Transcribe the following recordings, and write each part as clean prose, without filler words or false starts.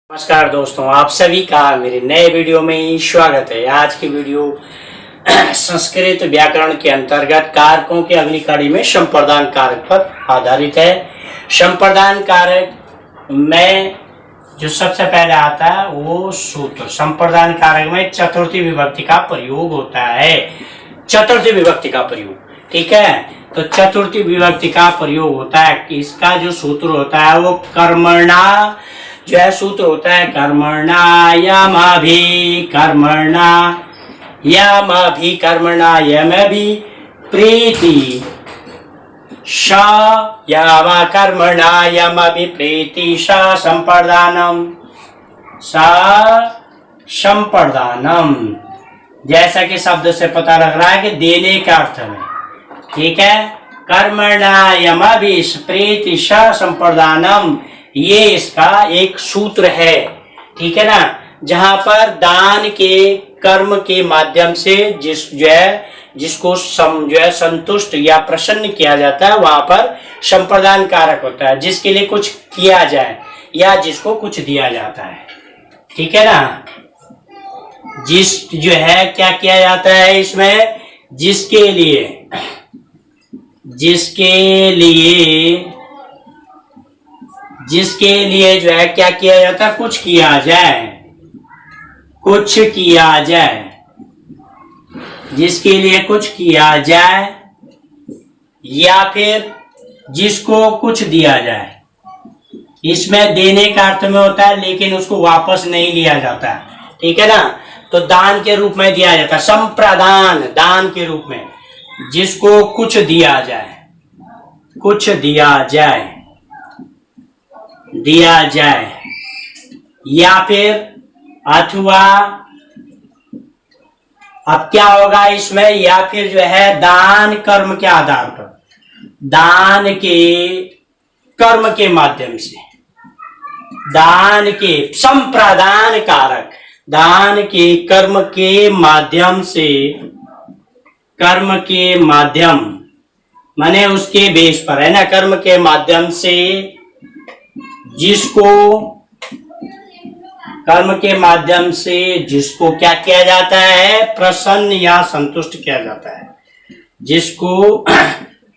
नमस्कार दोस्तों, आप सभी का मेरे नए वीडियो में स्वागत है। आज की वीडियो संस्कृत व्याकरण के अंतर्गत कारकों की अगली कड़ी में संप्रदान कारक पर आधारित है। संप्रदान कारक में जो सबसे पहले आता है वो सूत्र। संप्रदान कारक में चतुर्थी विभक्ति का प्रयोग होता है। चतुर्थी विभक्ति का प्रयोग, ठीक है। तो चतुर्थी विभक्ति का प्रयोग होता है। इसका जो सूत्र होता है वो कर्मणा जो है सूत्र होता है कर्मणा यमभि प्रीति श यावा कर्मणा यमभि प्रीति संप्रदानम। जैसा कि शब्द से पता लग रहा है कि देने का अर्थ में, ठीक है। कर्मणा यमभि प्रीति संप्रदानम, ये इसका एक सूत्र है, ठीक है ना। जहां पर दान के कर्म के माध्यम से जिसको संतुष्ट या प्रसन्न किया जाता है वहां पर संप्रदान कारक होता है। जिसके लिए कुछ किया जाए या जिसको कुछ दिया जाता है, ठीक है ना। जो है क्या किया जाता है इसमें, जिसके लिए जो है क्या किया जाता है, कुछ किया जाए, जिसके लिए कुछ किया जाए या फिर जिसको कुछ दिया जाए। इसमें देने का अर्थ में होता है लेकिन उसको वापस नहीं लिया जाता, ठीक है ना। तो दान के रूप में दिया जाता है। संप्रदान दान के रूप में जिसको कुछ दिया जाए या फिर अथवा, अब क्या होगा इसमें, या फिर जो है दान कर्म के आधार पर, दान के कर्म के माध्यम से, दान के संप्रदान कारक, दान के कर्म के माध्यम माने उसके बेस पर है ना, कर्म के माध्यम से जिसको क्या किया जाता है, प्रसन्न या संतुष्ट किया जाता है। जिसको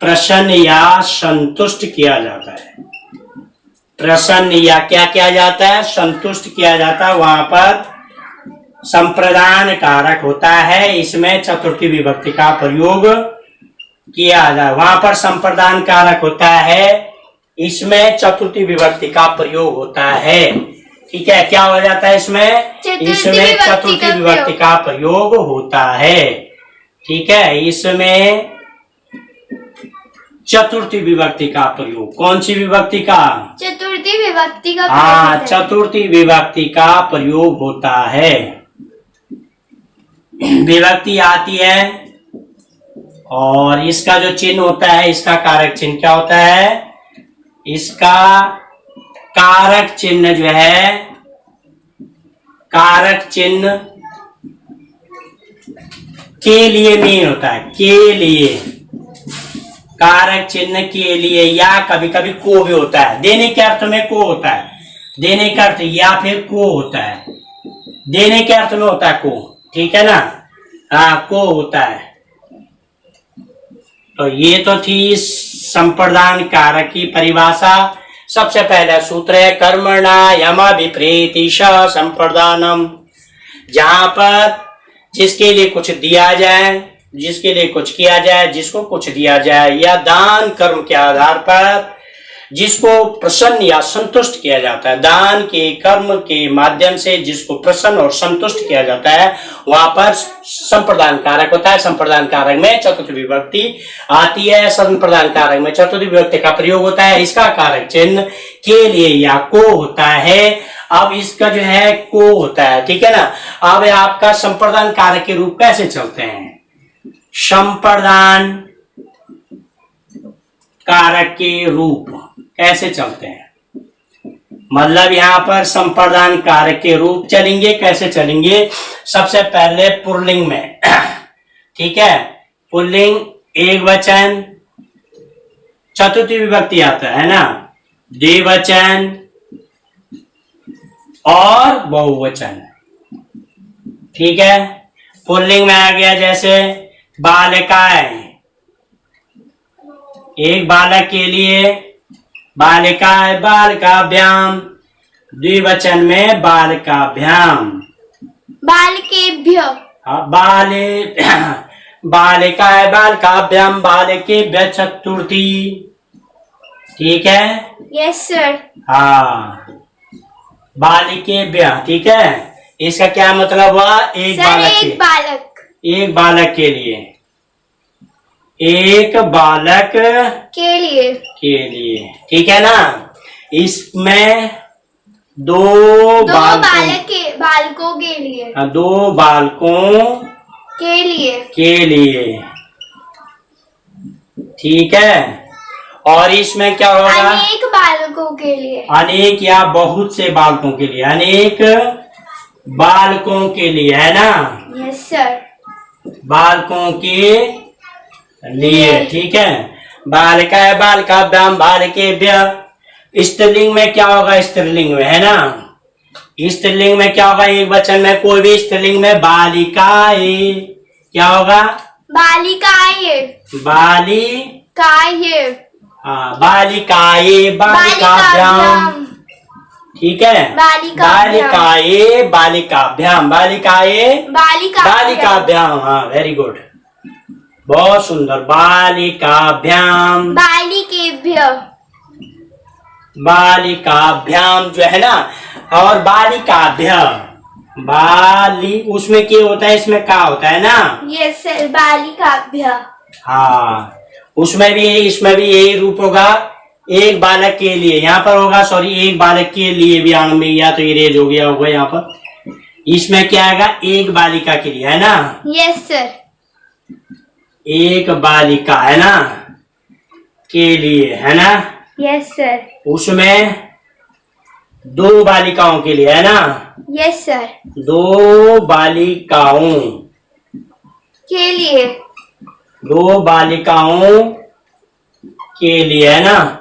प्रसन्न या संतुष्ट किया जाता है, प्रसन्न या क्या किया जाता है, संतुष्ट किया जाता है, वहां पर संप्रदान कारक होता है। इसमें चतुर्थी विभक्ति का प्रयोग किया जाए, वहां पर संप्रदान कारक होता है, इसमें चतुर्थी विभक्ति का प्रयोग होता है, ठीक है। क्या हो जाता है इसमें चतुर्थी विभक्ति का प्रयोग होता है, ठीक है। इसमें चतुर्थी विभक्ति का प्रयोग, कौन सी विभक्ति का, चतुर्थी विभक्ति का, हाँ, चतुर्थी विभक्ति का प्रयोग होता है। विभक्ति आती है और इसका जो चिन्ह होता है, इसका कारक चिन्ह क्या होता है, इसका कारक चिन्ह जो है, कारक चिन्ह के लिए मेन होता है, के लिए, कारक चिन्ह के लिए, या कभी कभी को भी होता है। देने के अर्थ में को होता है, देने का अर्थ, या फिर को होता है, देने के अर्थ में होता है को, ठीक है ना, हाँ, को होता है। तो ये तो थी संप्रदान कारक की परिभाषा। सबसे पहला सूत्र है कर्मणा यमभि प्रीति संप्रदानम, जहां पर जिसके लिए कुछ दिया जाए, जिसके लिए कुछ किया जाए, जिसको कुछ दिया जाए, या दान कर्म के आधार पर जिसको प्रसन्न या संतुष्ट किया जाता है, दान के कर्म के माध्यम से जिसको प्रसन्न और संतुष्ट किया जाता है, वहां पर संप्रदान कारक होता है। संप्रदान कारक में चतुर्थी विभक्ति आती है। संप्रदान कारक में चतुर्थी विभक्ति का प्रयोग होता है। इसका कारक चिन्ह के लिए या को होता है। अब इसका जो है को होता है, ठीक है ना। अब आपका संप्रदान कारक के रूप कैसे चलते हैं, संप्रदान कारक के रूप कैसे चलते हैं, मतलब यहां पर संप्रदान कारक के रूप चलेंगे, कैसे चलेंगे। सबसे पहले पुल्लिंग में, ठीक है, पुल्लिंग एक वचन, चतुर्थी विभक्ति आता है ना, द्विवचन, और बहुवचन। ठीक है, पुल्लिंग में आ गया जैसे बालिकाएं, एक बालक के लिए बालिकाएं बालिकाभ्याम, द्विवचन में बालिकाभ्याम। बालकेभ्य, बाले बालिकाएं बालिकाभ्याम बालकेभ्य चतुर्थी। ठीक है, यस सर। हाँ, बालिकेभ्य। ठीक है, इसका क्या मतलब हुआ? एक सर बालक एक बालक एक बालक के लिए, एक बालक के लिए। ठीक है ना। इसमें दो बालकों के लिए। दो बालकों के लिए। ठीक है, और इसमें क्या होगा? अनेक बालकों के लिए। अनेक या बहुत से बालकों के लिए, अनेक बालकों के लिए, है ना। Yes sir. बालकों के लिए। ठीक है, बालिका बालिकाभ्याम बालिकेभ्य। स्त्रीलिंग में क्या होगा? स्त्रीलिंग में, है ना। स्त्रीलिंग में क्या होगा? एक वचन में कोई भी स्त्रीलिंग में बालिकाए क्या होगा? बालिकाएं। बालिकाए बालिकाभ्याम। ठीक है, बालिकाए बालिकाभ्याम बालिकाभ्याम। हाँ, वेरी गुड, बहुत सुंदर। बालिकाभ्याम बालिकाभ्याम जो है ना, और बालिकाभ्य उसमें क्या होता है? इसमें का होता है ना। यस सर, बालिकाभ्य। हाँ, उसमें भी इसमें भी यही रूप होगा, एक बालक के लिए। यहाँ पर होगा, सॉरी, एक बालक के लिए भी आंग में, या तो इरेज हो गया होगा यहाँ पर। इसमें क्या आएगा? एक बालिका के लिए, है ना। Yes sir. एक बालिका, है ना, के लिए, है ना। Yes sir. उसमें दो बालिकाओं के लिए, है ना। Yes sir. दो बालिकाओं के लिए। दो बालिकाओं के लिए, है ना।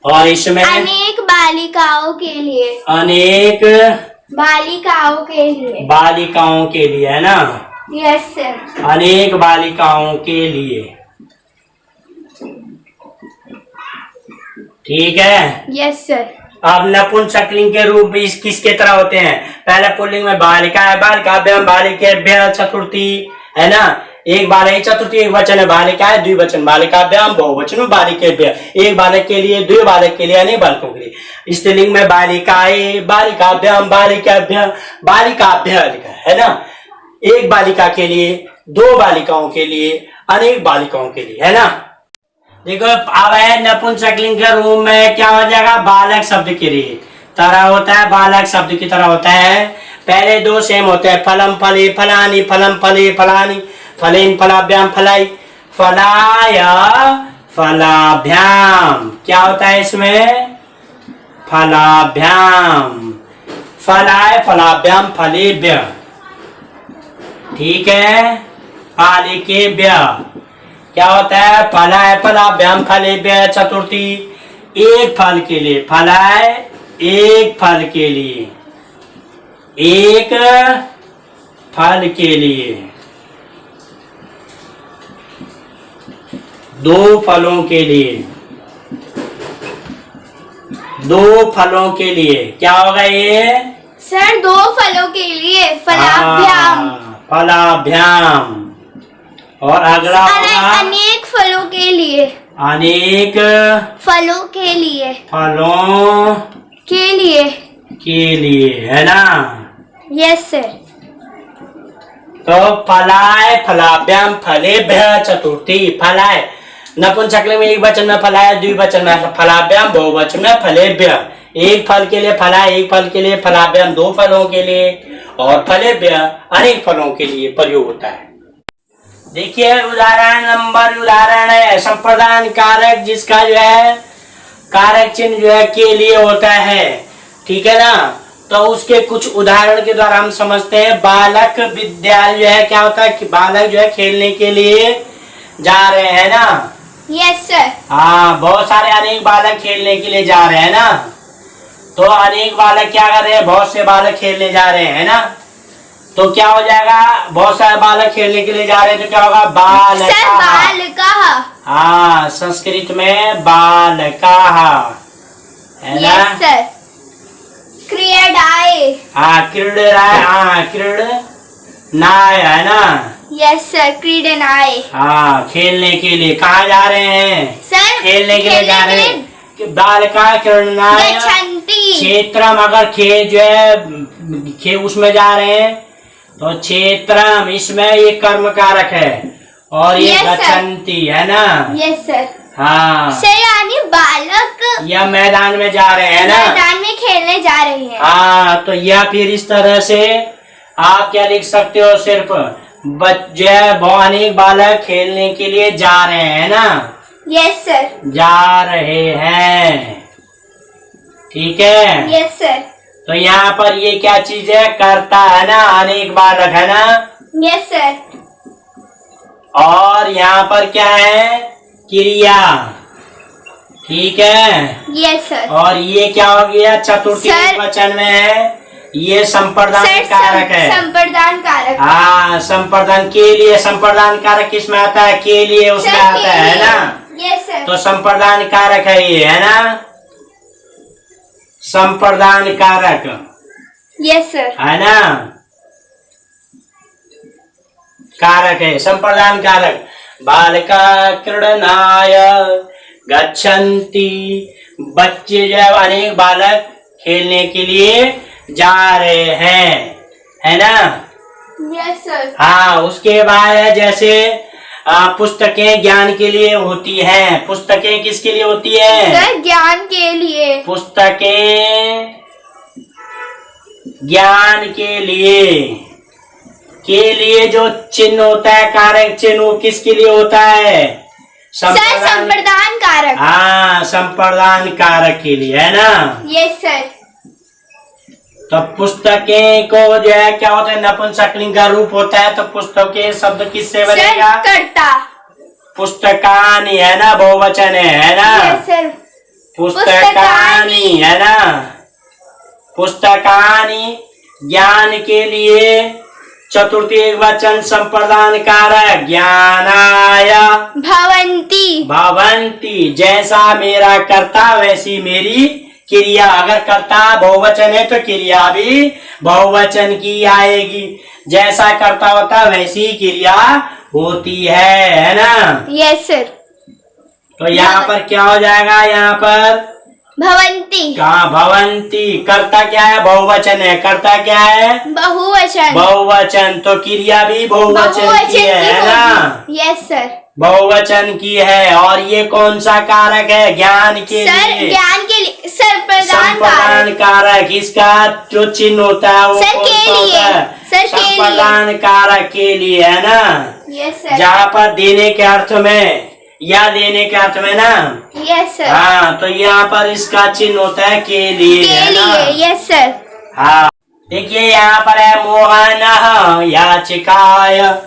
और इसमें अनेक बालिकाओं के लिए। अनेक बालिकाओं के लिए। बालिकाओं के लिए, है ना। Yes sir. अनेक बालिकाओं के लिए। ठीक है। Yes sir. अब नपुंसकलिंग के रूप भी किसके तरह होते हैं? पहले पुल्लिंग में बालिका है बालिकाभ्याम बालिकेभ्य चतुर्थी, है ना। एक बालक चतुर्थी, एक वचन है बालिका है, द्विवचन बालिकाभ्याम, बहुवचन में बालिकेभ्य। एक बालक के लिए, द्वि बालक के लिए, अनेक बालकों के लिए। स्त्रीलिंग में बालिकाए बालिकाभ्याम बालिकाभ्य लिखा है ना। एक बालिका के लिए, दो बालिकाओं के लिए, अनेक बालिकाओं के लिए, है ना। देखो, अब है नपुंसकलिंग के रूप में क्या हो जाएगा? बालक शब्द के लिए तरह होता है, बालक शब्द की तरह होता है। पहले दो सेम होते हैं, फलम फले फलानी, फलम फले फलानी, फलेन फलाभ्याम फलाई, फलाय फलाभ्याम। क्या होता है इसमें? फलाभ्याम। फलाय फलाभ्याम फलेभ्य। ठीक है, बालिकेभ्य क्या होता है? फलाय फलाभ्याम फलेभ्य चतुर्थी, एक फल के लिए, फलाय एक फल के लिए, एक फल के लिए, दो फलों के लिए, दो फलों के लिए। क्या होगा ये? सर दो फलों के लिए, फलाभ्याम। फलाभ्याम। और अगला होगा अनेक फलों के लिए, अनेक फलों के लिए, फलों के लिए, है ना। Yes sir. तो फलाय फलाभ्याम फलेभ्य चतुर्थी। फलाय नपुंसकलिंग में एक वचन में फलाय, द्विवचन में फलाभ्याम, बहुवचन में फलेभ्य। एक फल के लिए फलाय, एक फल के लिए, फलाभ्याम दो फलों के लिए, और फलेभ्य अनेक फलों के लिए प्रयोग होता है। देखिए उदाहरण है संप्रदान कारक, जिसका जो है कारक चिन्ह जो है के लिए होता है। ठीक है ना। तो उसके कुछ उदाहरण के द्वारा हम समझते हैं। बालक विद्यालय जो है, क्या होता है कि बालक जो है खेलने के लिए जा रहे हैं ना। Yes sir. हाँ, बहुत सारे अनेक बालक खेलने के लिए जा रहे हैं ना। तो अनेक बालक क्या कर रहे हैं, बहुत से बालक खेलने जा रहे हैं, है ना। तो क्या हो जाएगा, बहुत सारे बालक खेलने के लिए जा रहे हैं तो क्या होगा, बालका। सर बालका। हाँ, संस्कृत में बालका है ना। Yes sir. क्रीडाए। हाँ, क्रीडाए। हाँ, क्रीडनाय है ना। यस सर, क्रीडनाए। हाँ, खेलने के लिए कहाँ जा रहे हैं, सर खेलने के लिए जा रहे हैं। बालका क्रीडनाय गच्छन्ति। क्षेत्रम, अगर खे जो है उसमें जा रहे हैं तो क्षेत्रम, इसमें ये कर्म कारक है और ये Yes, sir. गच्छन्ति है ना। Yes sir. हाँ, सर यानी बालक या मैदान में जा रहे हैं ना। मैदान में खेलने जा रहे हैं। हाँ, तो या फिर इस तरह से आप क्या लिख सकते हो, सिर्फ बच्चे अनेक बालक खेलने के लिए जा रहे हैं ना। Yes sir. जा रहे हैं, ठीक है। Yes sir. तो यहाँ पर ये क्या चीज है, करता है ना, अनेक बालक है ना। Yes sir. और यहाँ पर क्या है, क्रिया, ठीक है। Yes sir. और ये क्या हो गया, चतुर्थी सर- वचन में है, ये संप्रदान सर कारक है। संप्रदान कारक। हाँ, संप्रदान के लिए, संप्रदान कारक किसमें आता है, के लिए उसमें सर, आता के है लिए। ना। Yes sir. तो संप्रदान कारक है ये, है ना, संप्रदान कारक यस सर। है ना, कारक है, संप्रदान कारक। बालका क्रीडनाय गच्छन्ति, बच्चे जो है अनेक बालक खेलने के लिए जा रहे हैं, है ना। Yes sir. हाँ, उसके बाद है जैसे पुस्तकें ज्ञान के लिए होती हैं। पुस्तकें किसके लिए होती है, सर ज्ञान के लिए। पुस्तकें ज्ञान के लिए जो चिन्ह होता है, कारक चिन्ह, वो किसके लिए होता है, सर संप्रदान कारक। हाँ, संप्रदान कारक के लिए, है ना। Yes sir. तो पुस्तकें को जो है क्या होता है, नपुंसकलिंग का रूप होता है, तो पुस्तकें शब्द किससे सर बनेगा, कर्ता। पुस्तकानी है ना, बहुवचन है ना। Yes sir. पुस्तकानी है ना, पुस्तकानी ज्ञान के लिए, चतुर्थी एक वचन संप्रदान कारक, ज्ञानाय भवन्ति। भवन्ति, जैसा मेरा कर्ता वैसी मेरी क्रिया। अगर कर्ता बहुवचन है तो क्रिया भी बहुवचन की आएगी, जैसा कर्ता होता वैसी क्रिया होती है ना। Yes sir. तो यहाँ पर क्या हो जाएगा, यहाँ पर भवन्ति। कहा, भवन्ति, कर्ता क्या है, बहुवचन है, कर्ता क्या है, बहुवचन। बहुवचन, तो क्रिया भी बहुवचन की है ना, यस सर। बहुवचन की है। और ये कौन सा कारक है, ज्ञान के सर लिए, ज्ञान के लिए संप्रदान संप्रदान कारक। कारक, इसका जो चिन्ह होता है वो सर कौन के सा होता लिए, है, सर के लिए। संप्रदान कारक के लिए, है ना। Yes sir. जहाँ पर देने के अर्थ में या लेने के अर्थ में ना। Yes sir. हाँ, तो यहाँ पर इसका चिन्ह होता है के लिए, के है ना। लिए। Yes sir. हाँ, देखिए यहाँ पर है, मोहन याचिकाय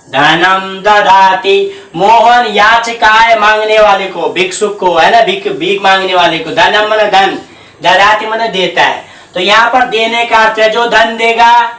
धनम ददाति। मोहन याचिकाय, मांगने वाले को, भिक्षुक को, है ना, भीख मांगने वाले को, धनम मन धन, ददाति मन देता है। तो यहाँ पर देने का अर्थ है जो धन देगा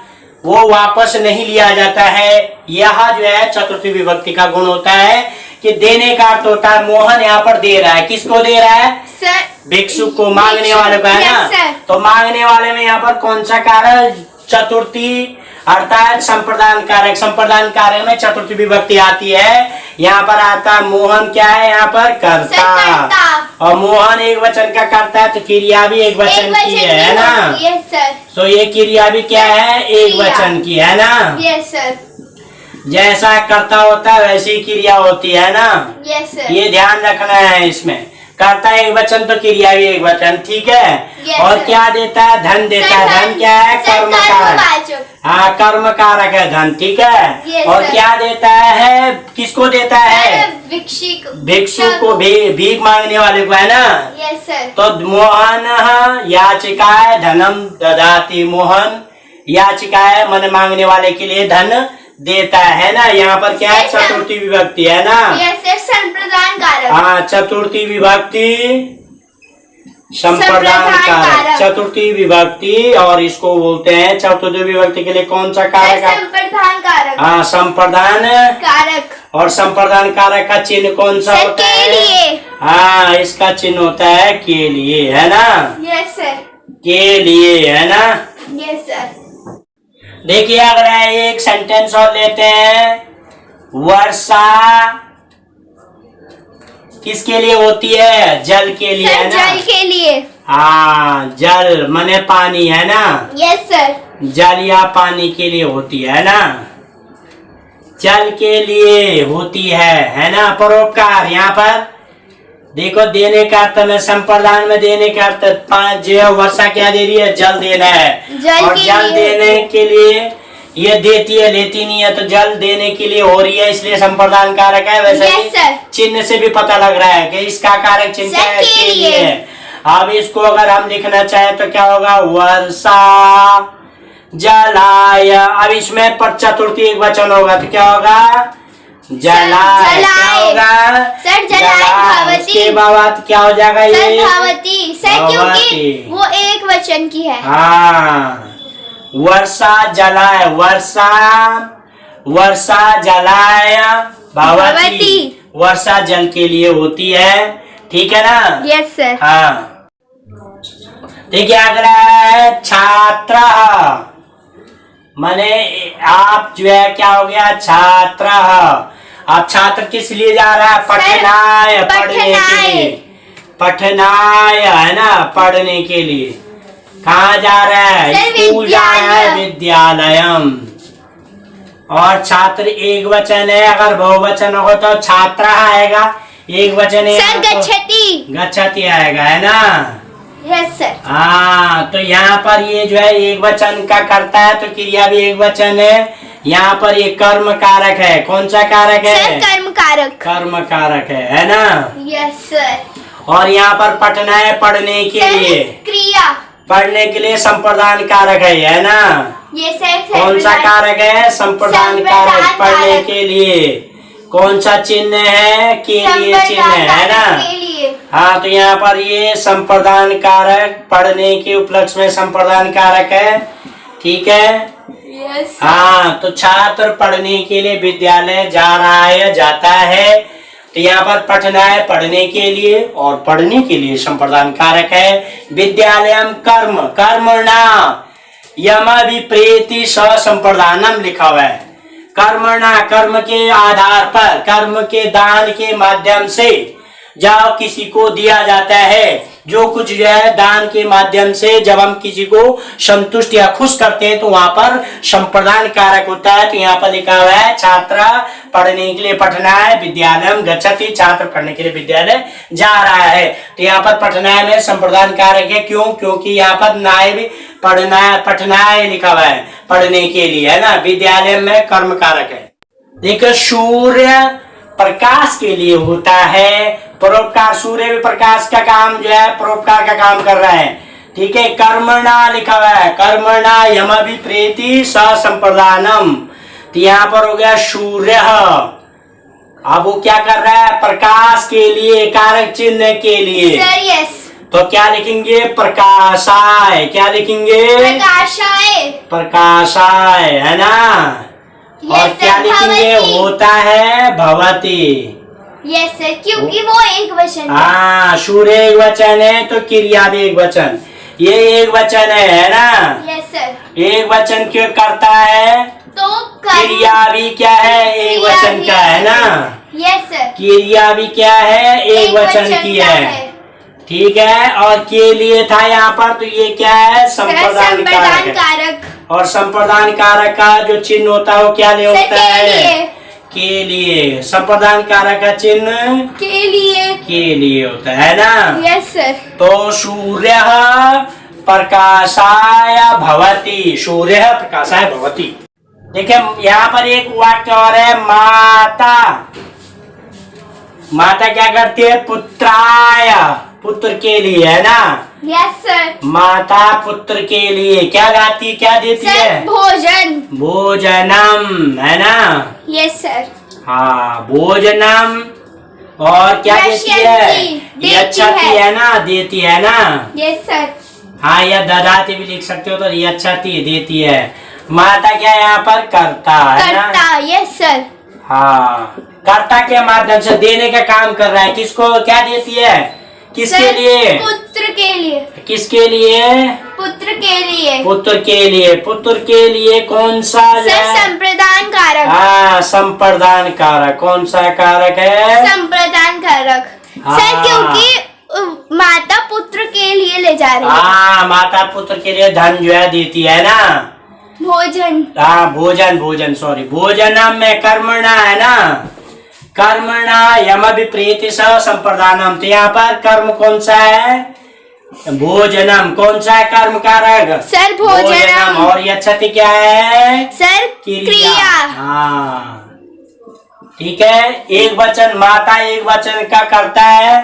वो वापस नहीं लिया जाता है। यह जो है चतुर्थी विभक्ति का गुण होता है कि देने का अर्थ होता है, मोहन यहाँ पर दे रहा है, किसको दे रहा है, सर भिक्षुक को, मांगने वाले को, है Yes, sir. ना। तो मांगने वाले में यहाँ पर कौन सा कारक, चतुर्थी अर्थात संप्रदान कारक। संप्रदान कारक में चतुर्थी विभक्ति आती है। यहाँ पर आता है मोहन क्या है, यहाँ पर कर्ता, और मोहन एक वचन का कर्ता है, तो क्रिया भी एक वचन की है ना। Yes sir. तो ये क्रिया भी क्या है, एक क्रिया। वचन की है ना। Yes sir. जैसा कर्ता होता है वैसी क्रिया होती है ना। Yes sir. ये ध्यान रखना है, इसमें कर्ता एक वचन तो क्रिया भी एक वचन, ठीक है। Yes, और sir. क्या देता है, धन देता है। धन क्या है, कर्म कारक। हाँ, कर्म कारक है धन, ठीक है। Yes, और sir. क्या देता है, किसको देता है, भिक्षुक को, भीख मांगने वाले को, है ना। Yes sir. तो मोहन याचिकाय धनम ददाति, मोहन याचिकाय मन मांगने वाले के लिए धन देता है ना। यहाँ पर क्या है, Yes, sir. चतुर्थी विभक्ति है ना। यस सर, संप्रदान कारक। हाँ, चतुर्थी विभक्ति संप्रदान कारक, चतुर्थी विभक्ति, और इसको बोलते हैं चतुर्थी विभक्ति के लिए कौन सा कारक है? संप्रदान कारक। हाँ, संप्रदान कारक। और संप्रदान कारक का चिन्ह कौन सा होता है? के लिए। हाँ, इसका चिन्ह होता है के लिए, है ना? Yes sir. के लिए, है ना? Yes sir. देखिए अगला एक सेंटेंस और लेते हैं। वर्षा किसके लिए होती है? जल के लिए, है ना? जल के लिए। हाँ, जल माने पानी, है ना? Yes sir. जल या पानी के लिए होती है ना? जल के लिए होती है ना? परोपकार। यहाँ पर देखो, देने का अर्थ में संप्रदान में देने का अर्थ जो वर्षा क्या दे रही है? जल देना है। और जल देने के लिए ये देती है, लेती नहीं है, तो जल देने के लिए हो रही है, इसलिए संप्रदान कारक है। वैसे ही चिन्ह से भी पता लग रहा है कि इसका कारक चिन्ह क्या है? के लिए। अब इसको अगर हम लिखना चाहें तो क्या होगा? वर्षा जलाय। अब इसमें पर चतुर्थी एक वचन होगा तो क्या होगा? जलाय। क्या होगा? सर जलाय। उसके बाद क्या हो जाएगा? ये भावती सर, क्योंकि वो एक वचन की है। हाँ, वर्षा जलाय। वर्षा जलाय भवती। वर्षा जल के लिए होती है, ठीक है ना? Yes sir. हाँ, देखिए अगला है छात्र। माने आप जो है क्या हो गया? छात्र। आप छात्र किस लिए जा रहा है? पठनाय, पढ़ने के लिए। पठनाय, है ना? पढ़ने के लिए। कहाँ जा रहा है? स्कूल जा रहा है, विद्यालयम। और छात्र एक वचन है, अगर बहुवचन होगा तो छात्र आएगा, एक वचन है सर गच्छति। गच्छति आएगा, है ना? Yes sir. हाँ, तो यहाँ पर ये जो है एक वचन का करता है तो क्रिया भी एक वचन है। यहाँ पर ये कर्म कारक है। कौन सा कारक है? सर कर्म कारक। कर्म कारक है ना? Yes sir. और यहाँ पर पढ़ना है, पढ़ने के लिए। क्रिया। पढ़ने के लिए संप्रदान कारक है ना? ये सर कौन सा कारक है? संप्रदान कारक। पढ़ने के लिए कौन सा चिन्ह है? के लिए चिन्ह है ना? हाँ, तो यहाँ पर ये संप्रदान कारक, पढ़ने के उपलक्ष्य में संप्रदान कारक है, ठीक है? यस। हाँ, तो छात्र पढ़ने के लिए विद्यालय जा रहा है, जाता है, तो यहाँ पर पठना है, पढ़ने के लिए, और पढ़ने के लिए संप्रदान कारक है। विद्यालयम कर्म, कर्मणा यम विप्रेति संप्रदानम लिखा हुआ है। कर्मणा, कर्म के आधार पर, कर्म के दान के माध्यम से जब किसी को दिया जाता है, जो कुछ जो है दान के माध्यम से जब हम किसी को संतुष्ट या खुश करते हैं तो वहां पर संप्रदान कारक होता है। तो यहाँ पर लिखा हुआ है छात्र पढ़ने के लिए पठना है, विद्यालय गच्छति, छात्र पढ़ने के लिए विद्यालय जा रहा है। तो यहाँ पर पठना में संप्रदान कारक है। क्यों? क्योंकि यहाँ पर नाय भी पठना है लिखा हुआ है, पढ़ने के लिए, है ना? विद्यालय में कर्म कारक है। देखो, सूर्य प्रकाश के लिए होता है, परोपकार। सूर्य भी प्रकाश का काम जो है परोपकार का काम कर रहा है, ठीक है? कर्मणा लिखा हुआ है, कर्मणा यम विप्रेति संप्रदानम। तो यहाँ पर हो गया सूर्य। अब वो क्या कर रहा है? प्रकाश के लिए, कारक चिन्ह के लिए। Sir yes. तो क्या लिखेंगे? प्रकाशाय। क्या लिखेंगे? प्रकाशाय। प्रकाशाय, है ना? और क्या लिखेंगे? होता है भवती। यस सर, क्योंकि वो एक वचन है। हाँ, सूर्य एक वचन है तो क्रिया भी एक वचन, ये एक वचन है ना? Yes sir. एक वचन क्यों करता है तो क्रिया भी क्या है? एक वचन का है ना? Yes sir. क्रिया भी क्या है? एक वचन की है, ठीक है? और के लिए था यहाँ पर, तो ये क्या है? संप्रदान कारक। और संप्रदान कारक का जो चिन्ह होता है वो क्या ले होता है? के लिए। संप्रदान कारक का चिन्ह के लिए होता है ना? Yes sir. तो सूर्य प्रकाशाय भवति, सूर्य प्रकाशाय भवति। देखिए यहाँ पर एक वाक्य और है, माता। माता क्या करती है? पुत्राय, पुत्र के लिए, है ना? Yes sir. माता पुत्र के लिए क्या गाती, क्या देती है? भोजन। भोजनम, है ना? Yes sir. हाँ, भोजनम। और क्या देती है? यच्छति, है ना? देती है ना? Yes sir. हाँ, या ददाती भी लिख सकते हो, तो यच्छति देती है। माता क्या है यहाँ पर? कर्ता है ना? कर्ता, यस सर। हाँ, कर्ता के माध्यम से देने का काम कर रहा है। किसको क्या देती है? किसके सर, लिए? पुत्र के लिए। किसके लिए? पुत्र के लिए। पुत्र के लिए। पुत्र के लिए कौन सा सर, संप्रदान कारक। हाँ, संप्रदान कारक। कौन सा कारक है? संप्रदान कारक। हाँ। सर, क्योंकि माता पुत्र के लिए ले जा रही है। हाँ, माता पुत्र के लिए धन जो है देती है ना। भोजन। हाँ, भोजन सॉरी, भोजनम में कर्मणा है ना। कर्मणा यम विप्रीति स संप्रदानम। तो यहाँ पर कर्म कौन सा है? भोजनम। कौन सा है कर्म कारक? सर, भोजनम। और यच्छति क्या है? सर, क्रिया। हाँ, ठीक है। एक वचन, माता एक वचन का करता है।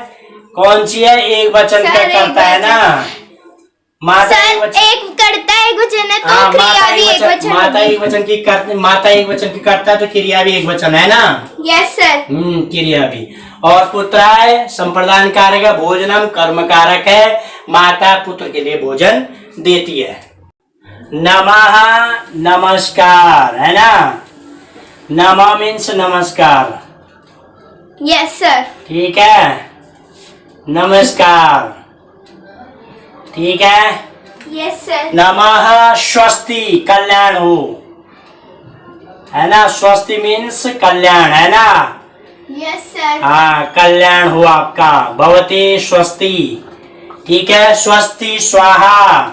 कौन सी है? एक वचन सर, का एक करता है वचन। ना। माता सर, एक वचन। एक करता है, एक वचन है, तो हाँ, क्रिया भी एक वचन माता होगी। एक वचन की करती, माता एक वचन की करता है, तो क्रिया भी एक वचन है ना। Yes sir. क्रिया भी। और पुत्र है संप्रदान कारक है, भोजनम कर्म कारक है। माता पुत्र के लिए भोजन देती है। नमः नमस्कार है ना। नमः मीन्स नमस्कार। Yes sir. ठीक है, नमस्कार। ठीक है। Yes sir. नमः स्वस्ति, कल्याण हो, है ना। स्वस्ति मीन्स कल्याण है ना। Yes sir. हाँ, कल्याण हो आपका। भवती स्वस्ति। ठीक है। स्वस्ति स्वाहा,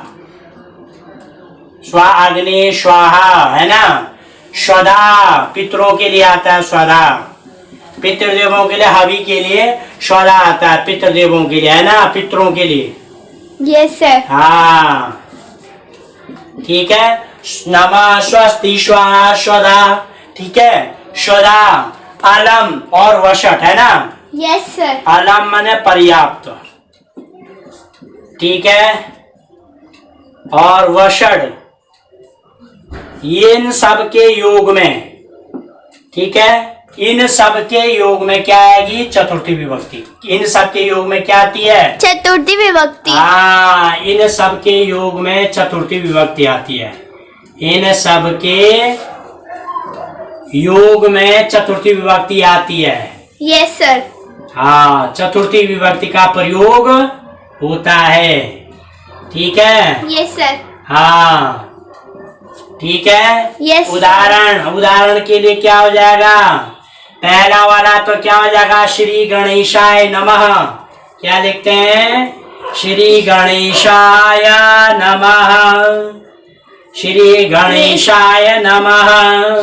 स्वा अग्नि स्वाहा है ना। स्वधा पितरों के लिए आता है। स्वधा पितृदेवों के लिए, हवि के लिए स्वधा आता है। पितृदेवों के लिए है ना, पितरों के लिए। Yes sir. हाँ, ठीक है। नमः स्वस्ति स्वाहा स्वधा। ठीक है। स्वधा अलम और वशट है ना। Yes sir. अलम माने पर्याप्त। ठीक है। और वषड, इन सब के योग में। ठीक है। इन सब के योग में क्या आएगी? चतुर्थी विभक्ति। इन सब के योग में क्या आती है? चतुर्थी विभक्ति। हाँ, इन सब के योग में चतुर्थी विभक्ति आती है। इन सब के योग में चतुर्थी विभक्ति आती है। Yes sir. हाँ, चतुर्थी विभक्ति का प्रयोग होता है। ठीक है। Yes sir. हाँ, ठीक है। यस। उदाहरण के लिए क्या हो जाएगा? पहला वाला तो क्या हो जाएगा? श्री गणेशाय नमः। क्या लिखते हैं? श्री गणेशाय नमः। श्री गणेशाय नमः।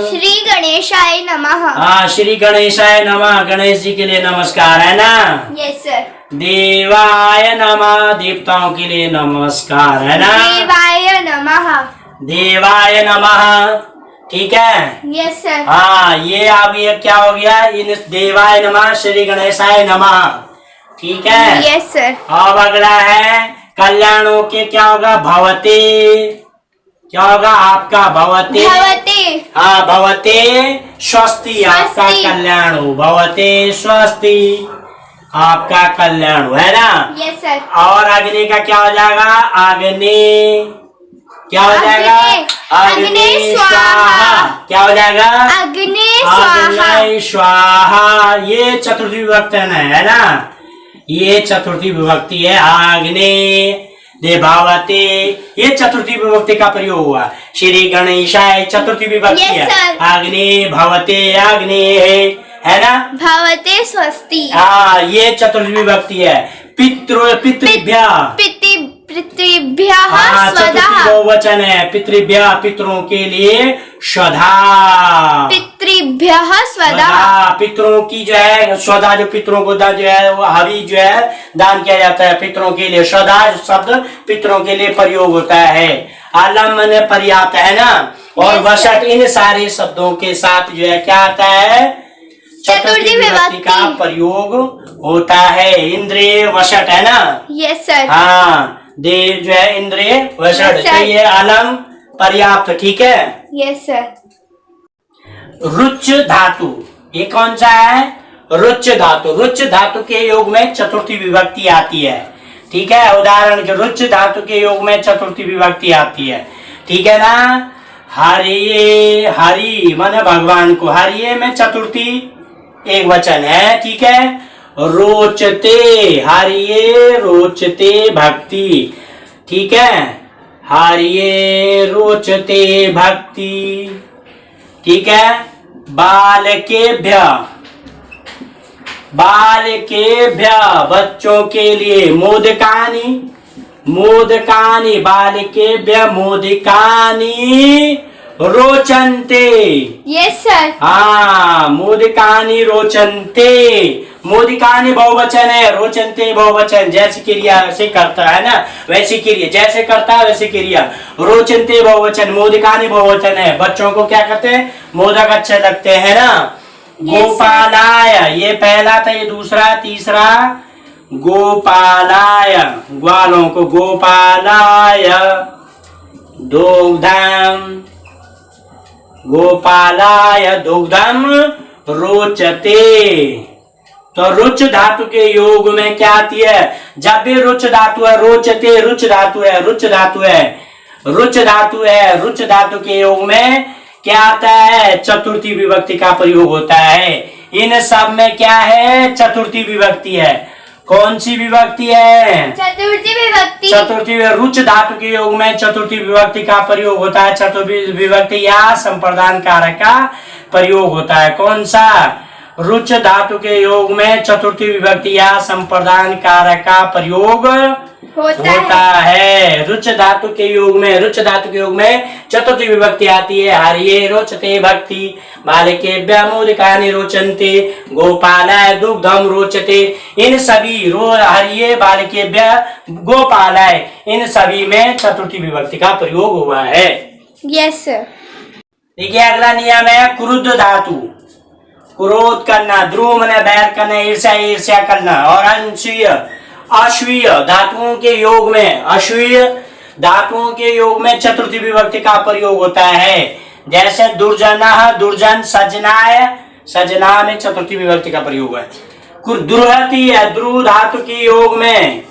श्री गणेशाय नमः। हाँ, श्री गणेशाय नमः। गणेश जी के लिए नमस्कार है ना। Yes sir. देवाय नमः, देवताओं के लिए नमस्कार है ना। देवाय नमः। देवाय नमः। ठीक है। Yes sir. हाँ, ये अब ये क्या हो गया? इन देवाय नमः, श्री गणेशाय नमः। ठीक है। Yes sir. अब अगला है कल्याणों के, क्या होगा? भवते। क्या होगा आपका? भवते। भवते। हाँ, भवते स्वस्ति, आपका कल्याण हो। भवते स्वस्ति, आपका कल्याण हो, है ना। Yes sir. और अग्नि का क्या हो जाएगा? अग्नि। क्या हो जाएगा? अग्नि स्वाहा। क्या हो जाएगा? अग्नि स्वाहा। अग्नि स्वाहा। ये चतुर्थी विभक्ति है ना। ये चतुर्थी विभक्ति है। अग्नि देवावते, ये चतुर्थी विभक्ति का प्रयोग हुआ। श्री गणेशाय चतुर्थी विभक्ति है। अग्नि भवते, अग्नि है ना। भवते स्वस्ति। हाँ, ये चतुर्थी विभक्ति है। पितृभ्य, पितृभ्यः हाँ, स्वधा। चतुर्थी बहुवचन है। पितृभ्य, पितरों के लिए स्वधा। पितृभ्यः स्वधा। पितरों की जो है स्वधा, जो पितरों को दान जो है वो हवि जो है दान किया जाता है पितरों के लिए। स्वधा शब्द पितरों के लिए प्रयोग होता है। अलम माने पर्याप्त है ना। और वशट, इन सारे शब्दों के साथ जो है क्या आता है? चतुर्थी विभक्ति का प्रयोग होता है। इंद्रिय वशट है ना। Yes sir. हाँ, देव जो है इंद्रिय वशट, तो ये अलम पर्याप्त। ठीक है। Yes sir. रुच धातु, ये कौन सा है? रुच धातु। रुच धातु के योग में चतुर्थी विभक्ति आती है। ठीक है। उदाहरण के रुच धातु के योग में चतुर्थी विभक्ति आती है, ठीक है ना। हरिये, हरि माने भगवान को, हरिये में चतुर्थी एक वचन है, ठीक है। रोचते, हरिये रोचते भक्ति, ठीक है। हरिये रोचते भक्ति, ठीक है। बालकेभ्य, बालकेभ्य बच्चों के लिए, मोदकानि, मोदकानि बालकेभ्य मोदकानि रोचन्ते। Yes sir. हाँ, मोदकानि रोचन्ते, मोदिकानि बहुवचन है, रोचन्ते बहुवचन, जैसी क्रिया से करता है ना वैसी क्रिया, जैसे करता है वैसी क्रिया। रोचन्ते बहुवचन, मोदिकानि बहुवचन है, बच्चों को क्या करते हैं, मोदक अच्छे लगते हैं ना। गोपालाय, ये पहला था, ये दूसरा, तीसरा गोपालाय, ग्वालों को, गोपालाय दुग्धम, गोपालाय दुग्धम रोचते। तो रुच धातु के योग में क्या आती है, जब भी रुच धातु है, रोचते रुच धातु है, रुच धातु है, रुच धातु है, रुच धातु के योग में क्या आता है, चतुर्थी विभक्ति का प्रयोग होता है। इन सब में क्या है, चतुर्थी विभक्ति है। कौन सी विभक्ति है, चतुर्थी विभक्ति। चतुर्थी, रुच धातु के योग में चतुर्थी विभक्ति का प्रयोग होता है। चतुर्थी विभक्ति या संप्रदान कारक का प्रयोग होता है। कौन सा, रुच धातु के योग में चतुर्थी विभक्ति या संप्रदान कारक का प्रयोग होता है। रुच धातु के योग में, रुच धातु के योग में चतुर्थी विभक्ति आती है। हरिये रोचते भक्ति, बालकेभ्य मोदकानि रोचन्ते, गोपालाय दुग्धम रोचते। इन सभी हरिये, बालकेभ्य, गोपालाय, इन सभी में चतुर्थी विभक्ति का प्रयोग हुआ है। Yes sir. देखिए अगला नियम है क्रुद्ध धातु, क्रोध करना, ध्रुव मने बैर करना, ईर्ष्या ईर्ष्या करना। और अंशीय, अश्वीय धातुओं के योग में, अश्वीय धातुओं के योग में चतुर्थी विभक्ति का प्रयोग होता है। जैसे दुर्जना, दुर्जन, सजनाय, सजना में चतुर्थी विभक्ति का प्रयोग है। दुर्हति है, ध्रुव धातु के योग में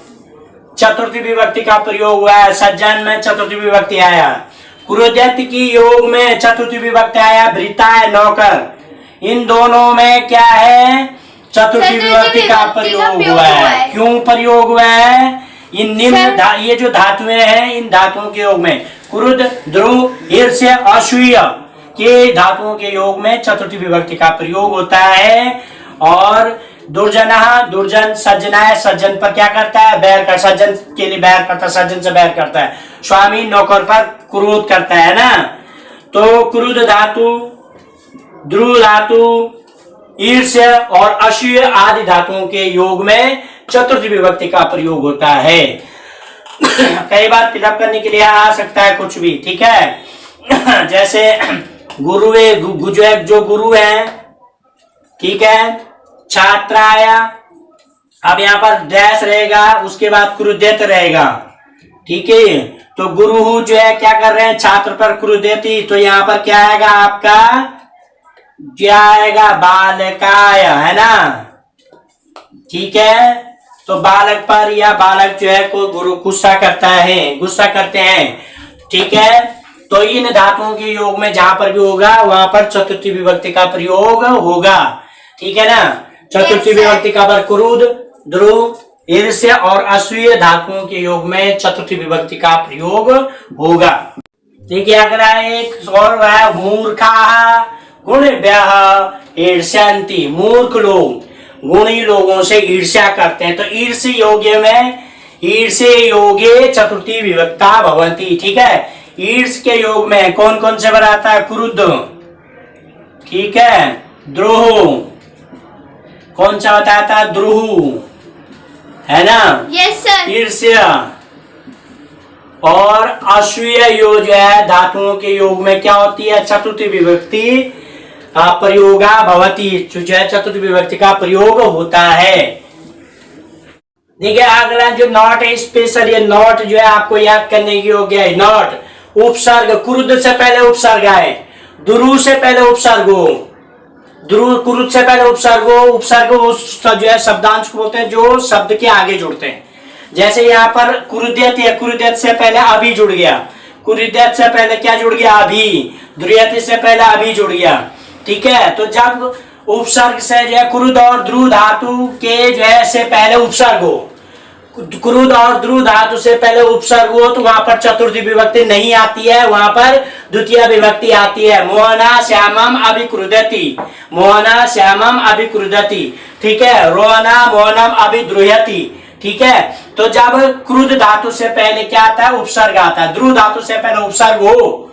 चतुर्थी विभक्ति का प्रयोग हुआ है। सज्जन में चतुर्थी विभक्ति आया। क्रोध्यति की योग में चतुर्थी विभक्ति आया। भृताय नौकर, इन दोनों में क्या है, चतुर्थी विभक्ति का प्रयोग हुआ है। क्यों प्रयोग हुआ है, इन निम्न ये जो धातुएं हैं, इन धातुओं के योग में क्रुद्ध, ध्रुव, ईर्ष्या, अश्वीय के धातुओं के योग में चतुर्थी विभक्ति का प्रयोग होता है। और दुर्जना, दुर्जन, सज्जनाय, सज्जन पर क्या करता है, बैर कर, सज्जन के लिए बैर करता है, सज्जन से बैर करता है। स्वामी नौकर पर क्रोध करता है ना। तो क्रुद्ध धातु, ध्रुव धातु, ईर्ष्या और अश्वीय आदि धातुओं के योग में चतुर्थी विभक्ति का प्रयोग होता है। कई बार फिलअप करने के लिए आ सकता है कुछ भी, ठीक है। जैसे गुरु, जो गुरु है, ठीक है। छात्राय, अब यहाँ पर डैश रहेगा, उसके बाद क्रुद्यत रहेगा, ठीक है। तो गुरु जो है क्या कर रहे हैं, छात्र पर क्रुद्यति, तो यहाँ पर क्या आएगा आपका, क्या आएगा, बालकाय, है ना, ठीक है। तो बालक पर या बालक जो है को गुरु गुस्सा करता है, गुस्सा करते हैं, ठीक है। तो इन धातुओं के योग में जहां पर भी होगा वहां पर चतुर्थी विभक्ति का प्रयोग होगा, ठीक है ना। चतुर्थी विभक्ति का पर क्रोध, ध्रुव, ईर्ष्या और अश्वीय धातुओं के योग में चतुर्थी विभक्ति का प्रयोग होगा। देखिए अगला एक और है मूर्खा गुणभ्यः ईर्ष्यन्ति, मूर्ख लोग गुणी लोगों से ईर्ष्या करते हैं। तो ईर्ष्य योग्य में, ईर्ष्य योगे चतुर्थी विभक्ता भवन्ति, ठीक है। ईर्ष्य के योग में कौन कौन से बनाता है, क्रुद्ध, ठीक है, द्रोह, कौन सा बताया था, द्रोह, है ना। Yes sir. ईर्ष्या और अश्वीय योग जो है धातुओं के योग में क्या होती है, चतुर्थी विभक्ति प्रयोगा भवती, जो है चतुर्थी विभक्ति का प्रयोग होता है। देखिए अगला जो नॉट है स्पेशल, ये नॉट जो है आपको याद करने की योग्य है। नॉट उपसर्ग, क्रुद्ध से पहले उपसर्ग है, ध्रुव से पहले उपसर्ग हो, ध्रुव क्रुद्ध से पहले उपसर्ग हो। उपसर्ग उस जो है शब्दांश को बोलते हैं जो शब्द के आगे जुड़ते हैं। जैसे यहाँ पर कुरुद्यत है, कुरुद्यत से पहले अभी जुड़ गया, कुरुद्यत से पहले क्या जुड़ गया, अभी। द्रुयति से पहले अभी जुड़ गया, ठीक है। तो जब उपसर्ग से जो है क्रुद और ध्रुव धातु के जो है से पहले उपसर्ग हो, क्रुद और ध्रुव धातु से पहले उपसर्ग हो, तो वहां पर चतुर्थी विभक्ति नहीं आती है, वहां पर द्वितीय विभक्ति आती है। मोहना श्यामम अभिक्रुदति, मोहना श्यामम अभिक्रुदति, ठीक है। रोहना मोहनम अभिद्रुह्यति, ठीक है। तो जब क्रुद धातु से पहले क्या आता है, उपसर्ग आता है। ध्रुव धातु से पहले उपसर्ग हो,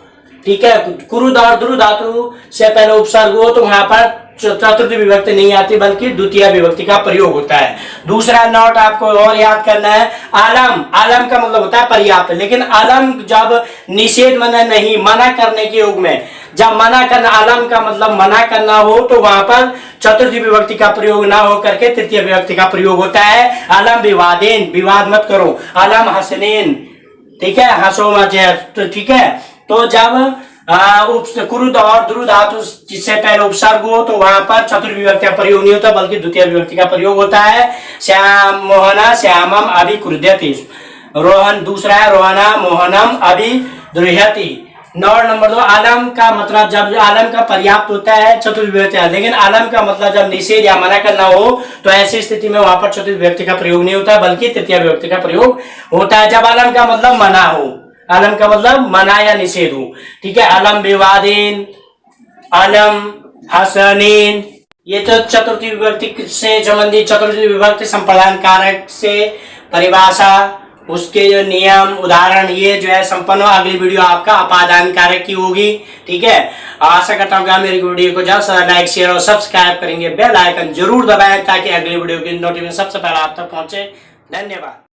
ठीक है, क्रुद और ध्रुव धातु से पहले उपसर्ग हो, तो वहां पर चतुर्थी विभक्ति नहीं आती, बल्कि द्वितीय विभक्ति का प्रयोग होता है। दूसरा नोट आपको और याद करना है, आलम, आलम का मतलब होता है पर्याप्त, लेकिन आलम जब निषेध मना नहीं, मना करने के योग में, जब मना करना, आलम का मतलब मना करना हो, तो वहां पर चतुर्थी विभक्ति का प्रयोग ना हो करके तृतीय विभक्ति का प्रयोग होता है। आलम विवादेन, विवाद मत करो। आलम हसनेन, ठीक है, हंसो मत, ठीक है। तो जब क्रुद और ध्रुव धातु जिससे पहले उपसर्ग हो, तो वहां पर चतुर्थ विभक्ति का प्रयोग नहीं होता, बल्कि द्वितीय विभक्ति का प्रयोग होता है। श्याम मोहना श्यामम अभिक्रुध्यति, रोहन दूसरा है, रोहना मोहनम अभिद्रुह्यति। 9 नंबर 2, आलम का मतलब जब आलम का पर्याप्त होता है चतुर्थ विभक्ति, लेकिन आलम का मतलब जब निषेध या मना करना हो, तो ऐसी स्थिति में वहां पर चतुर्थ विभक्ति का प्रयोग नहीं होता, बल्कि तृतीय विभक्ति का प्रयोग होता है। जब आलम का मतलब मना हो, आलम का मतलब मना या निषेध हो, ठीक है। आलम विवादेन, आलम हसनेन, ये तो चतुर्थी विभक्ति से संबंधित चतुर्थी विभक्ति संप्रदान कारक से परिभाषा, उसके जो नियम उदाहरण, ये जो है संपन्न हो। अगली वीडियो आपका अपादान कारक की होगी, ठीक है। आशा करता हूँ कि मेरी वीडियो को ज्यादा से ज्यादा लाइक शेयर और सब्सक्राइब करेंगे, बेल आइकन जरूर दबाएं ताकि अगली वीडियो की नोटिफिकेशन सबसे पहले आप तक पहुंचे। धन्यवाद।